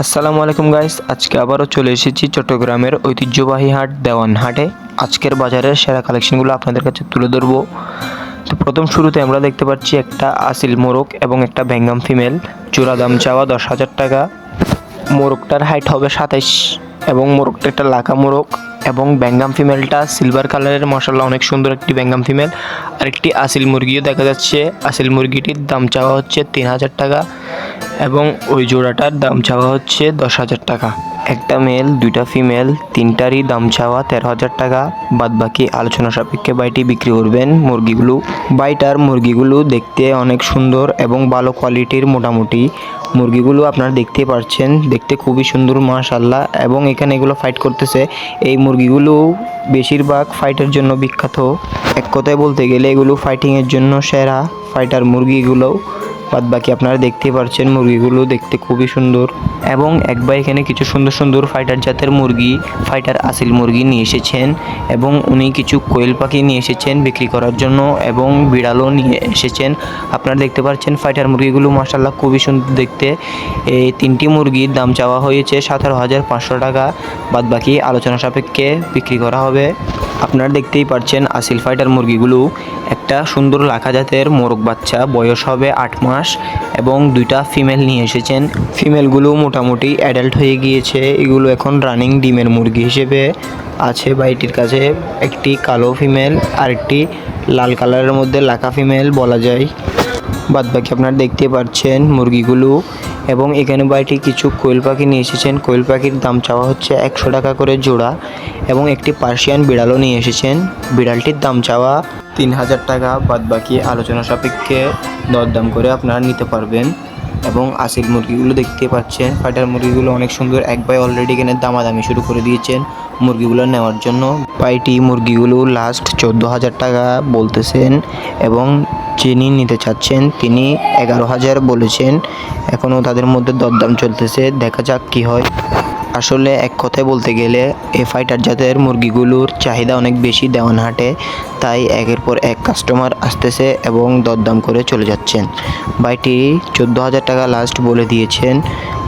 আসসালামু আলাইকুম গাইস, আজকে আবারও চলে এসেছি চট্টগ্রামের ঐতিহ্যবাহী হাট দেওয়ান হাটে। আজকের বাজারের সেরা কালেকশনগুলো আপনাদের কাছে তুলে ধরবো। তো প্রথম শুরুতে আমরা দেখতে পাচ্ছি একটা আসিল মোরগ এবং একটা বেঙ্গম ফিমেল। জোড়া দাম চাওয়া 10,000 টাকা। মোরগটার হাইট হবে 27 এবং মোরগটা একটা লাকা মোরগ এবং বেঙ্গম ফিমেলটা সিলভার কালারের, মাশাআল্লাহ অনেক সুন্দর একটি বেঙ্গম ফিমেল। আর একটি আসিল মুরগিও দেখা যাচ্ছে। আসিল মুরগিটির দাম চাওয়া হচ্ছে 3,000 টাকা এবং ওই জোড়াটার দাম চাওয়া হচ্ছে 10,000 টাকা। একটা মেল, দুইটা ফিমেল, তিনটারই দাম চাওয়া 13,000 টাকা। বাদবাকি আলোচনা সাপেক্ষে বাইটি বিক্রি করবেন মুরগিগুলো। বাইটার মুরগিগুলো দেখতে অনেক সুন্দর এবং ভালো কোয়ালিটির। মোটামুটি মুরগিগুলো আপনারা দেখতে পাচ্ছেন, দেখতে খুবই সুন্দর মাশাআল্লাহ। এবং এখানে এগুলো ফাইট করতেছে। এই মুরগিগুলো বেশিরভাগ ফাইটের জন্য বিখ্যাত। এক কথায় বলতে গেলে এগুলো ফাইটিংয়ের জন্য সেরা ফাইটার মুরগিগুলো। বাদবাকি আপনারা দেখতে পাচ্ছেন মুরগিগুলো দেখতে খুবই সুন্দর। এবং একবার এখানে কিছু সুন্দর সুন্দর ফাইটার জাতের মুরগি, ফাইটার আসিল মুরগি নিয়ে এসেছেন এবং উনি কিছু কোয়েল পাখি নিয়ে এসেছেন বিক্রি করার জন্য এবং বিড়ালও নিয়ে এসেছেন। আপনারা দেখতে পাচ্ছেন ফাইটার মুরগিগুলো মাশাআল্লাহ খুবই সুন্দর দেখতে। এই তিনটি মুরগির দাম চাওয়া হয়েছে 17,500 টাকা। বাদবাকি আলোচনা সাপেক্ষে বিক্রি করা হবে। আপনারা দেখতেই পাচ্ছেন আসিল ফাইটার মুরগিগুলো একটা সুন্দর লাখা জাতের মোরগ বাচ্চা, বয়স হবে 8 মাস এবং দুইটা ফিমেল নিয়ে এসেছেন। ফিমেলগুলো মোটামুটি অ্যাডাল্ট হয়ে গিয়েছে। এগুলো এখন রানিং ডিমের মুরগি হিসেবে আছে বাইটির কাছে। একটি কালো ফিমেল আর একটি লাল কালারের মধ্যে লাখা ফিমেল বলা যায়। বাদবাকি আপনারা দেখতে পাচ্ছেন মুরগিগুলো। এবং এখানে বাইটি কিছু কোয়েল পাখি নিয়ে এসেছেন। কোয়েল পাখির দাম চাওয়া হচ্ছে 100 টাকা করে জোড়া এবং একটি পার্সিয়ান বিড়ালও নিয়ে এসেছেন। বিড়ালটির দাম চাওয়া 3,000 টাকা। বাদবাকি আলোচনা সাপেক্ষে দরদাম করে আপনারা নিতে পারবেন। এবং আসিল মুরগিগুলো দেখতে পাচ্ছেন, ফাইটার মুরগিগুলো অনেক সুন্দর। এক ভাই অলরেডি এখানে দামাদামি শুরু করে দিয়েছেন মুরগিগুলো নেওয়ার জন্য। বাইটি মুরগিগুলো লাস্ট 14,000 টাকা বলতেছেন এবং যিনি নিতে চাচ্ছেন তিনি 11,000 বলেছেন। এখনও তাদের মধ্যে দরদাম চলতেছে, দেখা যাক কি হয়। আসলে এক কথায় বলতে গেলে এই ফাইটার জাতের মুরগিগুলোর চাহিদা অনেক বেশি দেওয়ান হাটে, তাই একের পর এক কাস্টমার আসতেছে এবং দরদাম করে চলে যাচ্ছেন। বাইটি 14,000 টাকা লাস্ট বলে দিয়েছেন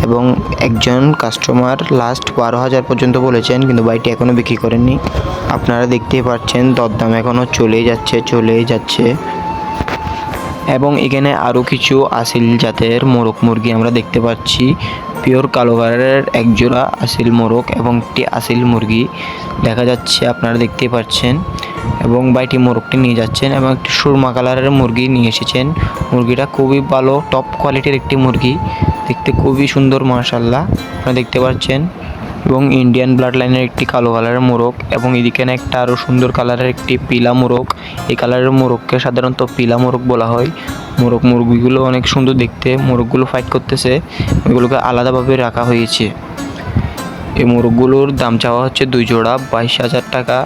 এবং একজন কাস্টমার লাস্ট 12,000 পর্যন্ত বলেছেন, কিন্তু বাইটি এখনও বিক্রি করেননি। আপনারা দেখতেই পাচ্ছেন দরদাম এখনও চলেই যাচ্ছে। এবং এখানে আরও কিছু আসিল জাতের মোরগ মুরগি আমরা দেখতে পাচ্ছি। পিওর কালো কালারের এক জোড়া আসিল মোরগ এবং একটি আসিল মুরগি দেখা যাচ্ছে, আপনারা দেখতে পাচ্ছেন। এবং বাইটি মোরগটি নিয়ে যাচ্ছেন এবং একটি সুরমা কালারের মুরগি নিয়ে এসেছেন। মুরগিটা খুবই ভালো, টপ কোয়ালিটির একটি মুরগি, দেখতে খুবই সুন্দর মাশাআল্লাহ, আপনারা দেখতে পাচ্ছেন। এবং ইন্ডিয়ান ব্লাড লাইনের একটি কালো কালারের মোরগ এবং এদিকে একটা আরও সুন্দর কালারের একটি পিলা মোরগ। এই কালারের মোরগকে সাধারণত পিলা মোরগ বলা হয়। মুরগিগুলো অনেক সুন্দর দেখতে। মোরগগুলো ফাইট করতেছে, এগুলোকে আলাদাভাবে রাখা হয়েছে। এই মোরগগুলোর দাম চাওয়া হচ্ছে 2 জোড়া 22,000 টাকা।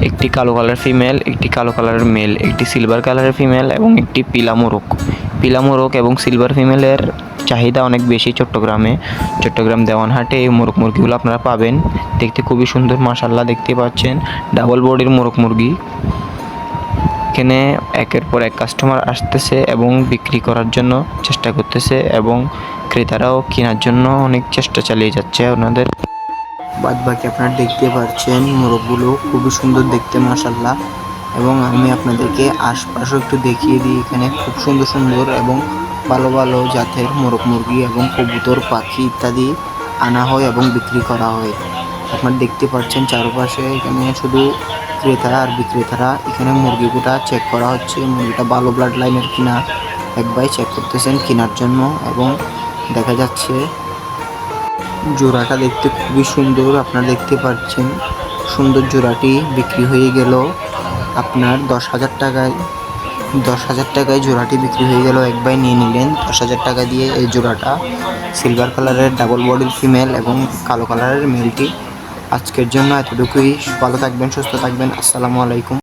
একটি কালো কালার ফিমেল, একটি কালো কালারের মেল, একটি সিলভার কালারের ফিমেল এবং একটি পিলা মোরগ এবং সিলভার ফিমেলের চাহিদা অনেক বেশি চট্টগ্রাম দেওয়ানহাটে এই মোরগ মুরগিগুলো আপনারা পাবেন। দেখতে খুবই সুন্দর মাশাআল্লাহ, দেখতে পাচ্ছেন ডাবল বডির মোরগ মুরগি। এখানে একের পর এক কাস্টমার আসতেছে এবং বিক্রি করার জন্য চেষ্টা করতেছে এবং ক্রেতারাও কেনার জন্য অনেক চেষ্টা চালিয়ে যাচ্ছে ওনাদের। বাদবাকি আপনারা দেখতে পাচ্ছেন মোরগগুলো খুবই সুন্দর দেখতে মাশাআল্লাহ। এবং আমি আপনাদেরকে আশপাশও একটু দেখিয়ে দিই। এখানে খুব সুন্দর সুন্দর এবং ভালো ভালো জাতের মোরগ মুরগি এবং কবুতর পাখি ইত্যাদি আনা হয় এবং বিক্রি করা হয়। আপনারা দেখতে পাচ্ছেন চারপাশে এখানে শুধু ক্রেতারা আর বিক্রেতারা। এখানে মুরগিগুলা চেক করা হচ্ছে, মুরগিটা ভালো ব্লাড লাইনের কিনা এক ভাই চেক করতেছেন কেনার জন্য। এবং দেখা যাচ্ছে জোড়াটা দেখতে খুবই সুন্দর, আপনারা দেখতে পাচ্ছেন। সুন্দর জোড়াটি বিক্রি হয়ে গেল আপনার 10,000 টাকায়। 10,000 টাকায় জোড়াটি বিক্রি হয়ে গেল। এক ভাই নিয়ে নিলেন 10,000 টাকা দিয়ে এই জোড়াটা। সিলভার কালারের ডাবল বডির ফিমেল এবং কালো কালারের মেলটি। আজকের জন্য এতটুকুই। ভালো থাকবেন, সুস্থ থাকবেন। আসসালামু আলাইকুম।